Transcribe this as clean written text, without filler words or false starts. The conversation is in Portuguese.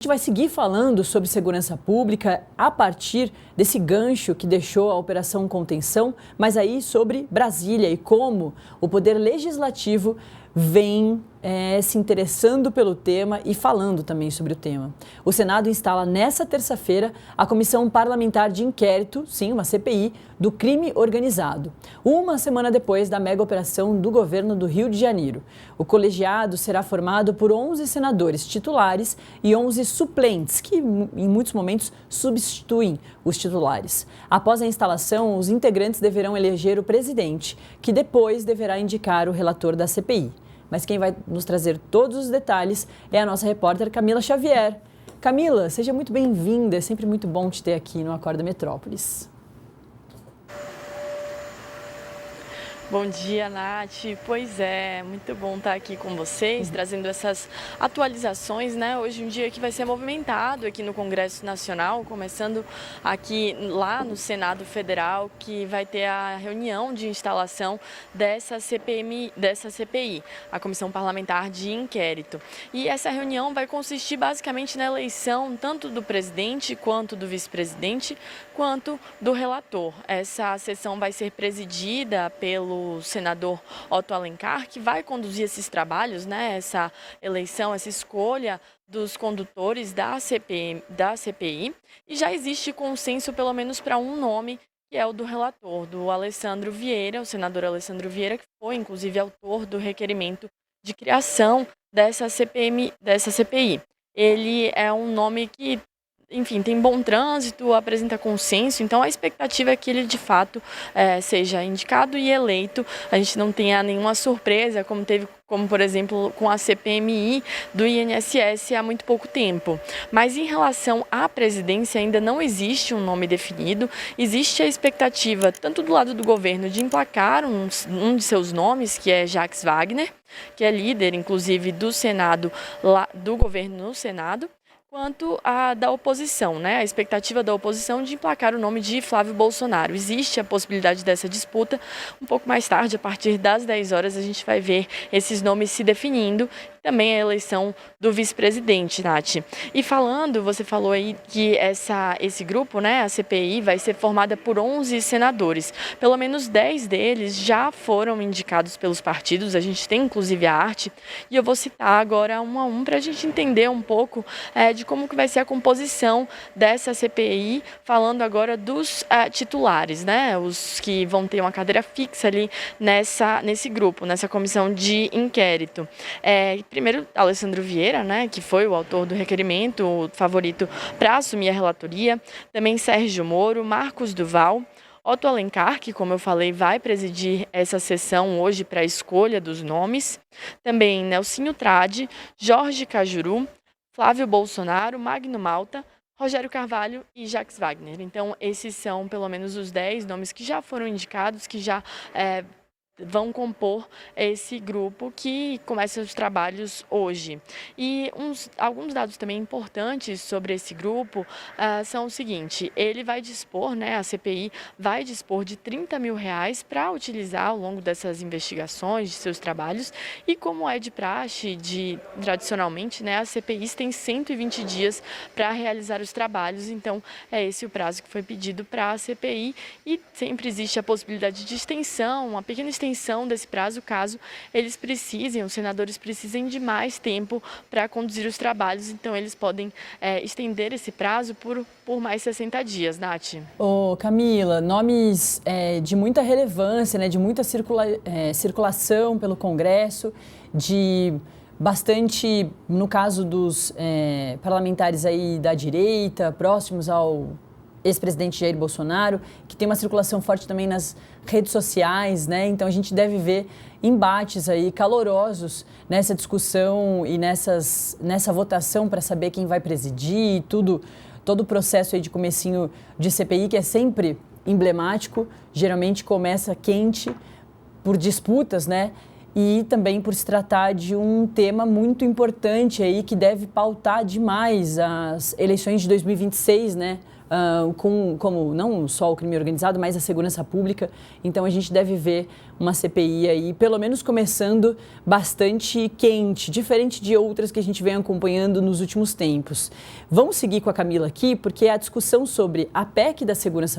A gente vai seguir falando sobre segurança pública a partir desse gancho que deixou a Operação Contenção, mas aí sobre Brasília e como o Poder Legislativo vem se interessando pelo tema e falando também sobre o tema. O Senado instala nessa terça-feira a Comissão Parlamentar de Inquérito, sim, uma CPI, do crime organizado. Uma semana depois da mega operação do governo do Rio de Janeiro. O colegiado será formado por 11 senadores titulares e 11 suplentes, que em muitos momentos substituem os titulares. Após a instalação, os integrantes deverão eleger o presidente, que depois deverá indicar o relator da CPI. Mas quem vai nos trazer todos os detalhes é a nossa repórter Camila Xavier. Camila, seja muito bem-vinda, é sempre muito bom te ter aqui no Acorda Metrópolis. Bom dia, Nath. Pois é, muito bom estar aqui com vocês, trazendo essas atualizações, né? Hoje um dia que vai ser movimentado aqui no Congresso Nacional, começando aqui lá no Senado Federal, que vai ter a reunião de instalação dessa CPI, a Comissão Parlamentar de Inquérito. E essa reunião vai consistir basicamente na eleição tanto do presidente, quanto do vice-presidente, quanto do relator. Essa sessão vai ser presidida pelo senador Otto Alencar, que vai conduzir esses trabalhos, né? Essa eleição, essa escolha dos condutores da CPI, e já existe consenso pelo menos para um nome, que é o do relator, do Alessandro Vieira, o senador Alessandro Vieira, que foi inclusive autor do requerimento de criação dessa CPI. Ele é um nome que, enfim, tem bom trânsito, apresenta consenso, então a expectativa é que ele de fato seja indicado e eleito. A gente não tenha nenhuma surpresa, como por exemplo com a CPMI do INSS há muito pouco tempo. Mas em relação à presidência ainda não existe um nome definido, existe a expectativa tanto do lado do governo de emplacar um de seus nomes, que é Jacques Wagner, que é líder inclusive do Senado, do governo no Senado, quanto a da oposição, né? A expectativa da oposição de emplacar o nome de Flávio Bolsonaro. Existe a possibilidade dessa disputa. Um pouco mais tarde, a partir das 10 horas, a gente vai ver esses nomes se definindo. Também a eleição do vice-presidente, Nath. E você falou aí que esse grupo, né, a CPI, vai ser formada por 11 senadores. Pelo menos 10 deles já foram indicados pelos partidos, a gente tem inclusive a arte, e eu vou citar agora um a um para a gente entender um pouco de como que vai ser a composição dessa CPI, falando agora dos titulares, né, os que vão ter uma cadeira fixa ali nesse grupo, nessa comissão de inquérito. Primeiro, Alessandro Vieira, né, que foi o autor do requerimento, o favorito para assumir a relatoria. Também Sérgio Moro, Marcos Duval, Otto Alencar, que, como eu falei, vai presidir essa sessão hoje para a escolha dos nomes. Também Nelsinho Trade, Jorge Cajuru, Flávio Bolsonaro, Magno Malta, Rogério Carvalho e Jacques Wagner. Então, esses são pelo menos os 10 nomes que já foram indicados, que já vão compor esse grupo que começa os trabalhos hoje. E alguns dados também importantes sobre esse grupo são o seguinte: ele vai dispor, né, a CPI vai dispor de R$30 mil para utilizar ao longo dessas investigações, de seus trabalhos, e como é de praxe, tradicionalmente, né, as CPIs têm 120 dias para realizar os trabalhos, então é esse o prazo que foi pedido para a CPI, e sempre existe a possibilidade de extensão, uma pequena extensão desse prazo, caso os senadores precisem de mais tempo para conduzir os trabalhos, então eles podem estender esse prazo por mais 60 dias, Nath. Camila, nomes de muita relevância, né, de muita circulação pelo Congresso, de bastante, no caso dos parlamentares aí da direita, próximos ao ex-presidente Jair Bolsonaro, que tem uma circulação forte também nas redes sociais, né? Então a gente deve ver embates aí calorosos nessa discussão e nessa votação para saber quem vai presidir, todo o processo aí de comecinho de CPI, que é sempre emblemático, geralmente começa quente por disputas, né? e também por se tratar de um tema muito importante aí que deve pautar demais as eleições de 2026, né? Como não só o crime organizado, mas a segurança pública. Então a gente deve ver uma CPI aí, pelo menos começando bastante quente, diferente de outras que a gente vem acompanhando nos últimos tempos. Vamos seguir com a Camila aqui, porque a discussão sobre a PEC da segurança